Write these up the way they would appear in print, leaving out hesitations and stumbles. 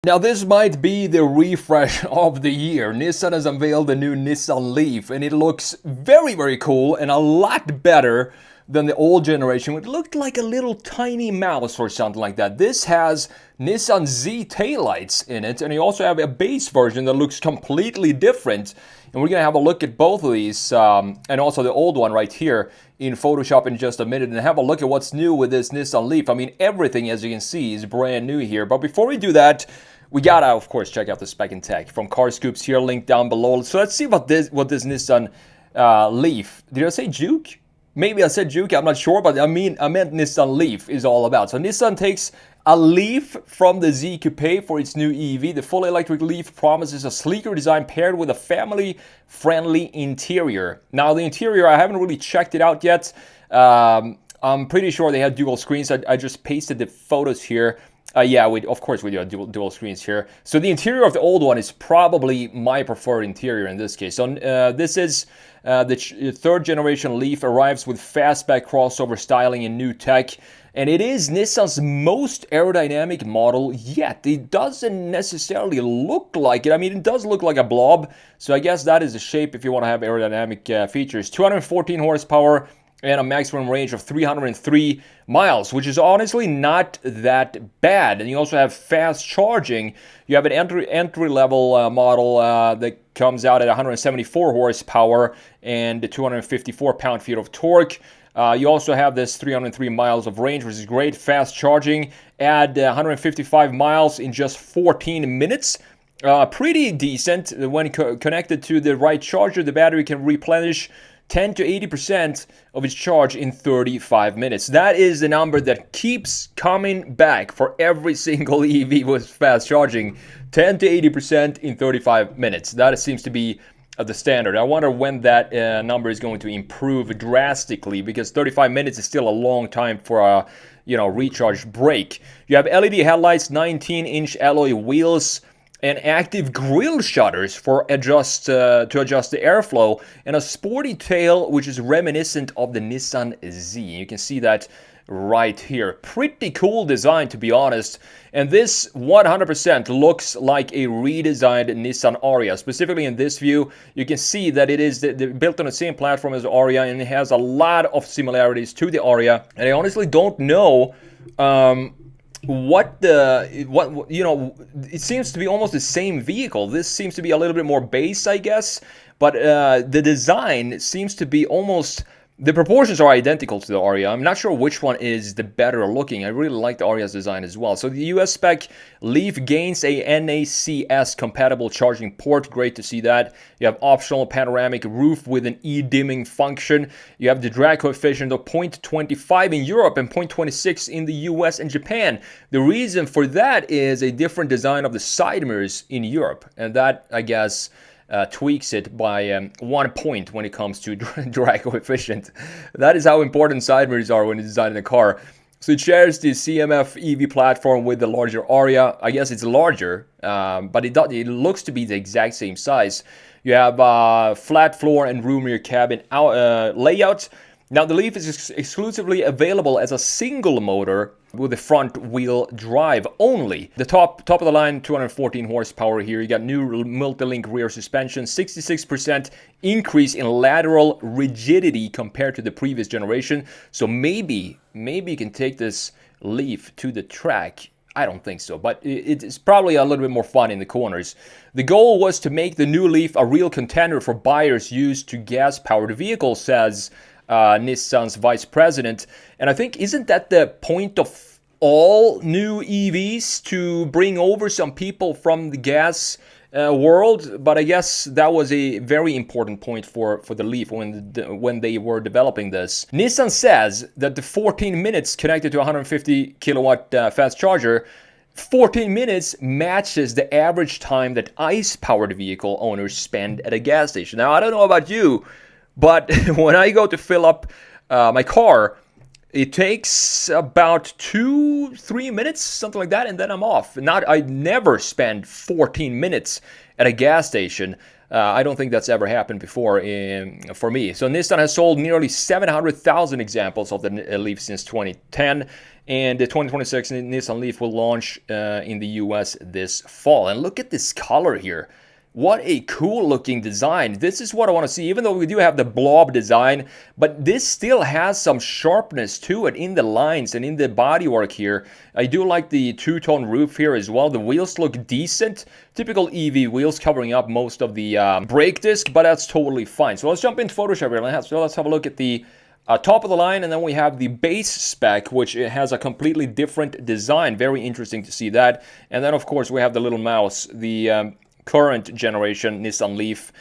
Now this might be the refresh of the year. Nissan has unveiled the new Nissan Leaf and it looks very, very cool and a lot better than the old generation. It looked like a little tiny mouse or something like that. This has Nissan Z taillights in it, and you also have a base version that looks completely different. And we're gonna have a look at both of these, and also the old one right here in Photoshop in just a minute, and have a look at what's new with this Nissan Leaf. I mean, everything, as you can see, is brand new here. But before we do that, we gotta, of course, check out the spec and tech from Car Scoops here, linked down below. So let's see what this Nissan Leaf. Did I say Juke? Maybe I said Juke, I'm not sure, but I meant Nissan Leaf is all about. So Nissan takes a Leaf from the Z Coupe for its new EV. The fully electric Leaf promises a sleeker design paired with a family-friendly interior. Now the interior, I haven't really checked it out yet. I'm pretty sure they had dual screens. I just pasted the photos here. Yeah, of course we do have dual screens here. So the interior of the old one is probably my preferred interior in this case. So this is the third generation Leaf, arrives with fastback crossover styling and new tech. And it is Nissan's most aerodynamic model yet. It doesn't necessarily look like it. I mean, it does look like a blob. So I guess that is a shape if you want to have aerodynamic features. 214 horsepower. And a maximum range of 303 miles, which is honestly not that bad. And you also have fast charging. You have an entry-level model that comes out at 174 horsepower and 254 pound-feet of torque. You also have this 303 miles of range, which is great. Fast charging, add 155 miles in just 14 minutes. Pretty decent. When connected to the right charger, the battery can replenish 10 to 80% of its charge in 35 minutes. That is the number that keeps coming back for every single EV with fast charging. 10 to 80% in 35 minutes. That seems to be the standard. I wonder when that number is going to improve drastically, because 35 minutes is still a long time for a recharge break. You have LED headlights, 19-inch alloy wheels, and active grille shutters for to adjust the airflow, and a sporty tail which is reminiscent of the Nissan Z. You can see that right here. Pretty cool design, to be honest. And this 100% looks like a redesigned Nissan Ariya. Specifically in this view, you can see that it is built on the same platform as the Ariya, and it has a lot of similarities to the Ariya. And I honestly don't know it seems to be almost the same vehicle. This seems to be a little bit more base, I guess, but the design seems to be almost, the proportions are identical to the Ariya. I'm not sure which one is the better looking. I really like the Ariya's design as well. So the US spec Leaf gains a NACS compatible charging port. Great to see that. You have optional panoramic roof with an e-dimming function. You have the drag coefficient of 0.25 in Europe and 0.26 in the US and Japan. The reason for that is a different design of the side mirrors in Europe, and that, I guess, tweaks it by 1 point when it comes to drag coefficient. That is how important side mirrors are when you're designing a car. So it shares the CMF EV platform with the larger Ariya. I guess it's larger, but it looks to be the exact same size. You have flat floor and roomier cabin layout. Now the Leaf is exclusively available as a single motor with the front wheel drive only. The top of the line, 214 horsepower here. You got new multi-link rear suspension, 66% increase in lateral rigidity compared to the previous generation. So maybe you can take this Leaf to the track. I don't think so, but it's probably a little bit more fun in the corners. The goal was to make the new Leaf a real contender for buyers used to gas-powered vehicles, says Nissan's vice president. And I think, isn't that the point of all new EVs, to bring over some people from the gas world? But I guess that was a very important point for the Leaf when they were developing this. Nissan says that the 14 minutes connected to a 150 kilowatt fast charger, 14 minutes matches the average time that ICE-powered vehicle owners spend at a gas station. Now, I don't know about you, but when I go to fill up my car, it takes about 2-3 minutes, something like that, and then I'm off. I never spend 14 minutes at a gas station. I don't think that's ever happened before for me. So Nissan has sold nearly 700,000 examples of the Leaf since 2010. And the 2026 Nissan Leaf will launch in the US this fall. And look at this color here. What a cool looking design. This is what I want to see, even though we do have the blob design, but this still has some sharpness to it in the lines and in the bodywork here. I do like the two-tone roof here as well. The wheels look decent. Typical EV wheels covering up most of the brake disc, but that's totally fine. So let's jump into Photoshop here. So let's have a look at the top of the line, and then we have the base spec, which has a completely different design. Very interesting to see that. And then, of course, we have the little mouse, the current generation Nissan Leaf,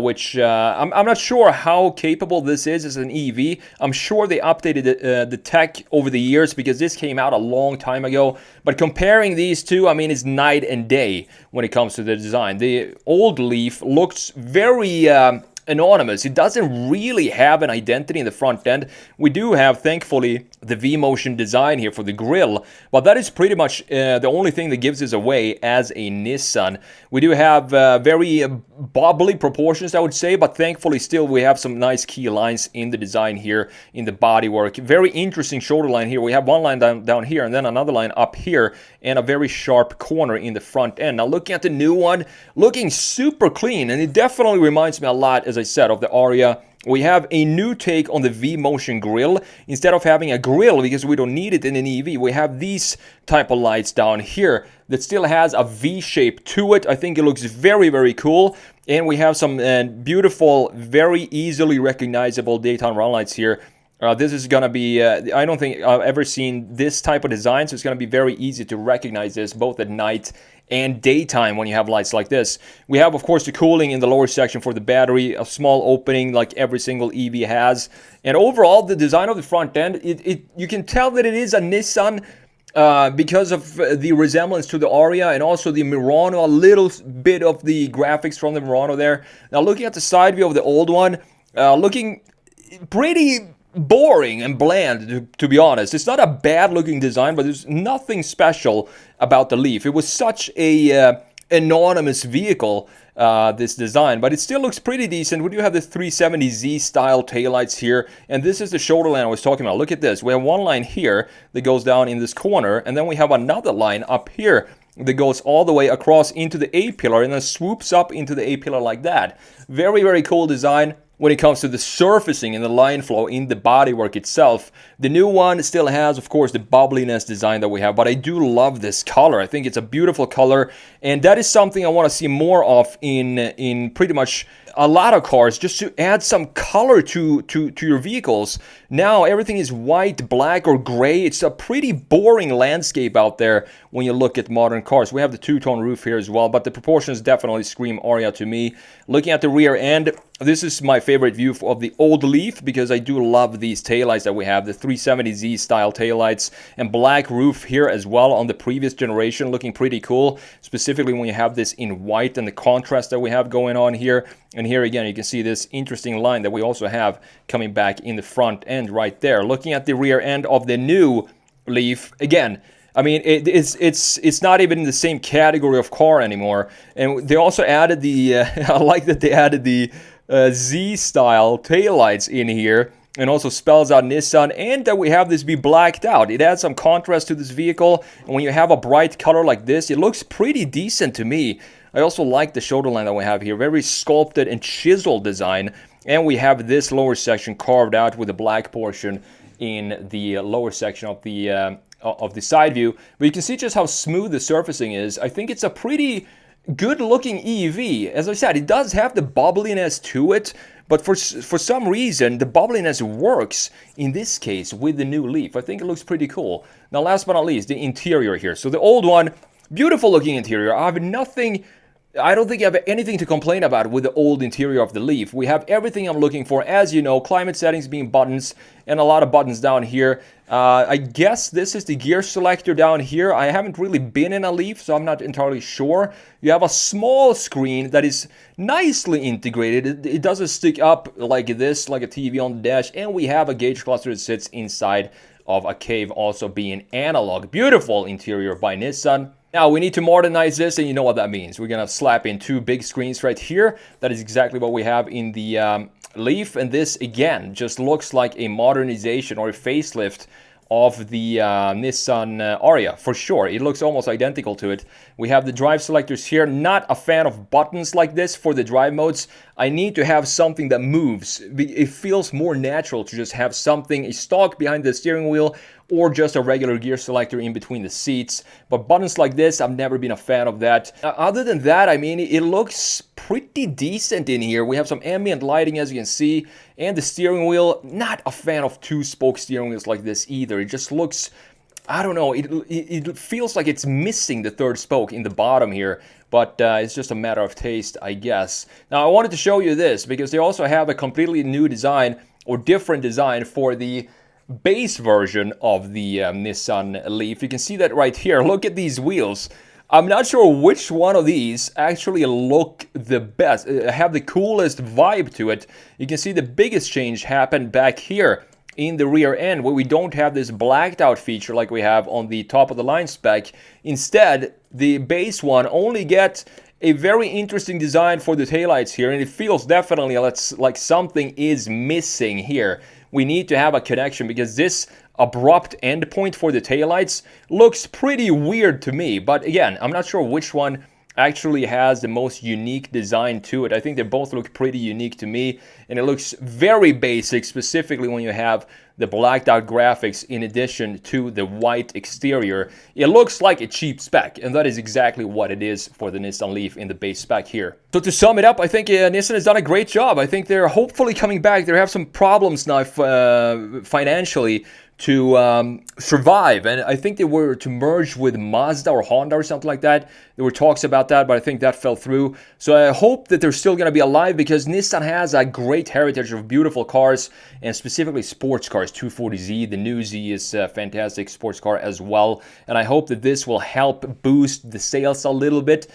which I'm not sure how capable this is as an EV. I'm sure they updated the tech over the years because this came out a long time ago. But comparing these two, I mean, it's night and day when it comes to the design. The old Leaf looks very anonymous. It doesn't really have an identity in the front end. We do have, thankfully, the V-Motion design here for the grille, but that is pretty much the only thing that gives us away as a Nissan. We do have very bobbly proportions, I would say, but thankfully still we have some nice key lines in the design here in the bodywork. Very interesting shoulder line here. We have one line down here and then another line up here and a very sharp corner in the front end. Now looking at the new one, looking super clean, and it definitely reminds me a lot, as I said, of the Aria. We have a new take on the V-Motion grille. Instead of having a grille, because we don't need it in an EV, we have these type of lights down here that still has a V shape to it. I think it looks very, very cool. And we have some beautiful, very easily recognizable daytime run lights here. This is going to be, I don't think I've ever seen this type of design, so it's going to be very easy to recognize this both at night and daytime when you have lights like this. We have, of course, the cooling in the lower section for the battery, a small opening like every single EV has. And overall, the design of the front end, you can tell that it is a Nissan because of the resemblance to the Aria and also the Murano, a little bit of the graphics from the Murano there. Now, looking at the side view of the old one, looking pretty boring and bland, to be honest. It's not a bad looking design, but there's nothing special about the Leaf. It was such a anonymous vehicle, this design, but it still looks pretty decent. We do have the 370Z style taillights here, and this is the shoulder line I was talking about. Look at this. We have one line here that goes down in this corner, and then we have another line up here that goes all the way across into the A-pillar and then swoops up into the A-pillar like that. Very, very cool design. When it comes to the surfacing and the line flow in the bodywork itself, the new one still has, of course, the bubbliness design that we have, but I do love this color. I think it's a beautiful color, and that is something I want to see more of in pretty much a lot of cars, just to add some color to your vehicles. Now everything is white, black, or gray. It's a pretty boring landscape out there when you look at modern cars. We have the two-tone roof here as well, but the proportions definitely scream Aria to me. Looking at the rear end, this is my favorite view of the old Leaf because I do love these taillights that we have, the 370Z style taillights, and black roof here as well on the previous generation, looking pretty cool, specifically when you have this in white and the contrast that we have going on here. And here again, you can see this interesting line that we also have coming back in the front end right there. Looking at the rear end of the new Leaf, again, I mean, it's not even in the same category of car anymore. And they also added the, I like that they added the Z-style taillights in here, and also spells out Nissan, and that we have this be blacked out. It adds some contrast to this vehicle, and when you have a bright color like this, it looks pretty decent to me. I also like the shoulder line that we have here, very sculpted and chiseled design, and we have this lower section carved out with a black portion in the lower section of the side view. But you can see just how smooth the surfacing is. I think it's a pretty good looking EV. As I said, it does have the bubbliness to it, but for some reason the bubbliness works in this case with the new Leaf. I think it looks pretty cool. Now last but not least, the interior here. So the old one, beautiful looking interior. I don't think I have anything to complain about with the old interior of the Leaf. We have everything I'm looking for, as you know, climate settings being buttons, and a lot of buttons down here. I guess this is the gear selector down here. I haven't really been in a Leaf, so I'm not entirely sure. You have a small screen that is nicely integrated. It doesn't stick up like this, like a TV on the dash, and we have a gauge cluster that sits inside of a cave, also being analog. Beautiful interior by Nissan. Now we need to modernize this, and you know what that means. We're gonna slap in 2 big screens right here. That is exactly what we have in the Leaf, and this again just looks like a modernization or a facelift of the Nissan Ariya, for sure. It looks almost identical to it. We have the drive selectors here. Not a fan of buttons like this for the drive modes. I need to have something that moves. It feels more natural to just have something, a stalk behind the steering wheel, or just a regular gear selector in between the seats. But buttons like this, I've never been a fan of that. Other than that, I mean, it looks pretty decent in here. We have some ambient lighting, as you can see, and the steering wheel, not a fan of 2-spoke steering wheels like this either. It just looks, I don't know, it feels like it's missing the 3rd spoke in the bottom here, but it's just a matter of taste, I guess. Now, I wanted to show you this because they also have a completely new design or different design for the base version of the Nissan Leaf. You can see that right here. Look at these wheels. I'm not sure which one of these actually look the best, have the coolest vibe to it. You can see the biggest change happened back here in the rear end, where we don't have this blacked out feature like we have on the top of the line spec. Instead, the base one only gets a very interesting design for the taillights here, and it feels definitely like something is missing here. We need to have a connection because this abrupt endpoint for the taillights looks pretty weird to me. But again, I'm not sure which one actually has the most unique design to it. I think they both look pretty unique to me, and it looks very basic, specifically when you have the blacked out graphics in addition to the white exterior. It looks like a cheap spec, and that is exactly what it is for the Nissan Leaf in the base spec here. So to sum it up, I think Nissan has done a great job. I think they're hopefully coming back. They have some problems now financially to survive, and I think they were to merge with Mazda or Honda or something like that. There were talks about that, but I think that fell through. So I hope that they're still going to be alive, because Nissan has a great heritage of beautiful cars, and specifically sports cars. 240Z, the new Z is a fantastic sports car as well, and I hope that this will help boost the sales a little bit.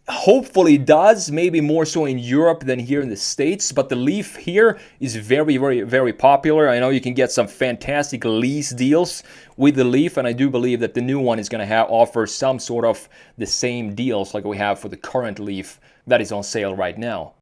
Hopefully it does, maybe more so in Europe than here in the States, but the Leaf here is very, very, very popular. I know you can get some fantastic lease deals with the Leaf, and I do believe that the new one is going to offer some sort of the same deals like we have for the current Leaf that is on sale right now.